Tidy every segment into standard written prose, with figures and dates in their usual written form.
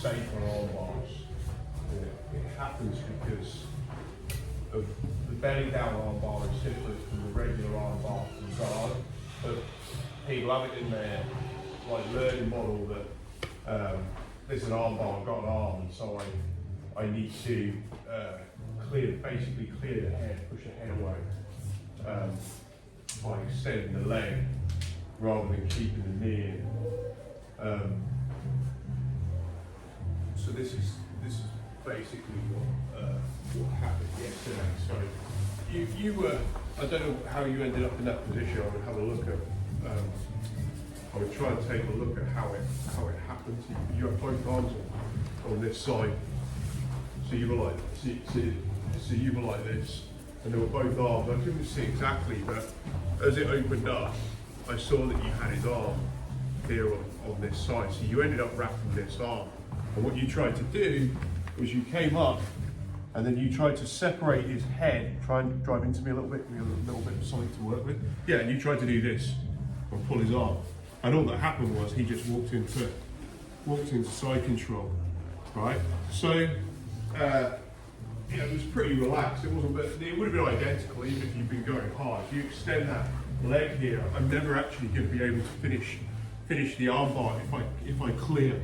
mistake on arm bars. It happens because of the belly down arm bar is different from the regular arm bar from guard. But people have it in their like learning model that there's an arm bar, I've got an arm, and so I need to basically clear the head, push the head away by extending the leg rather than keeping the knee in. So this is basically what happened yesterday. So you were, I don't know how you ended up in that position. I would have a look at. I would try and take a look at how it happened to you. You have both arms on this side. So you were like, so you were like this, and they were both arms. I couldn't see exactly, but as it opened up, I saw that you had his arm here on this side. So you ended up wrapping this arm. And what you tried to do was you came up and then you tried to separate his head, try and drive into me a little bit, give me a little bit of something to work with. Yeah, and you tried to do this and pull his arm. And all that happened was he just walked into side control, right? So, it was pretty relaxed. It wasn't, but it would have been identical even if you'd been going hard. If you extend that leg here, I'm never actually going to be able to finish the arm bar if I clear.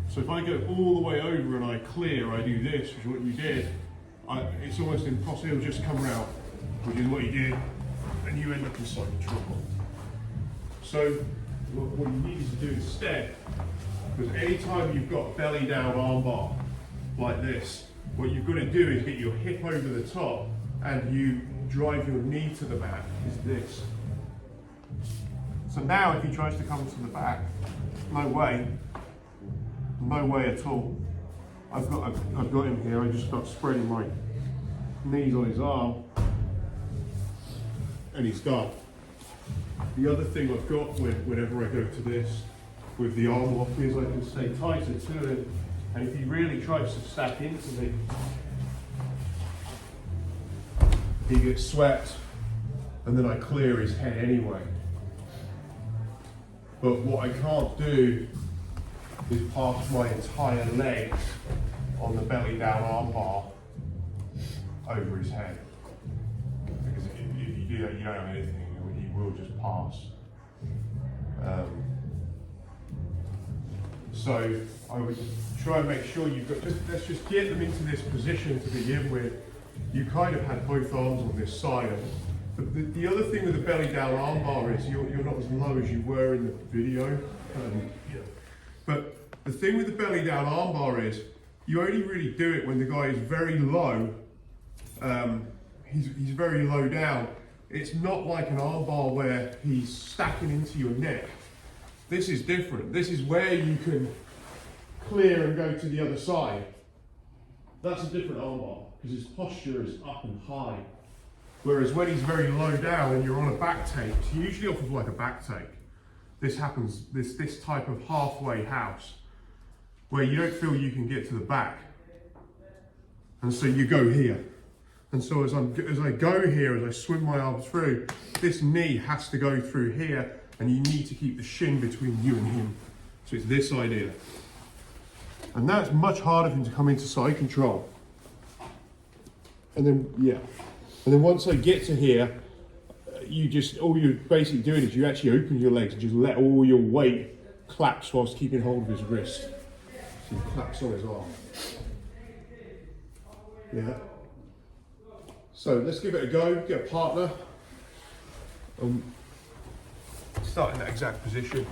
So if I go all the way over and I clear, I do this, which is what you did, it's almost impossible. It'll just come out, which is what you did, and you end up in side control. So what you need to do instead, because anytime you've got a belly down arm bar like this, what you've got to do is get your hip over the top and you drive your knee to the mat, is this. So now if he tries to come to the back, no way at all. I've got him here, I just start spreading my knees on his arm and he's done. The other thing I've got whenever I go to this with the arm lock is I can stay tighter to him, and if he really tries to stack into me, he gets swept and then I clear his head anyway. But what I can't do is pass my entire legs on the belly down arm bar over his head. Because if you do that, you don't have anything, he will just pass. So I would try and make sure you've got, let's just get them into this position to begin with. You kind of had both arms on this side. The other thing with the belly down arm bar is you're not as low as you were in the video. But the thing with the belly down arm bar is you only really do it when the guy is very low. He's very low down. It's not like an arm bar where he's stacking into your neck. This is different. This is where you can clear and go to the other side. That's a different arm bar because his posture is up and high. Whereas when he's very low down and you're on a back take, usually off of like a back take, this happens, this type of halfway house where you don't feel you can get to the back. And so you go here. And so as I go here, as I swim my arm through, this knee has to go through here and you need to keep the shin between you and him. So it's this idea. And that's much harder for him to come into side control. And then, yeah. And then once I get to here, all you're basically doing is you actually open your legs and just let all your weight collapse whilst keeping hold of his wrist. So he claps on his arm. Yeah. So let's give it a go, get a partner. Start in that exact position.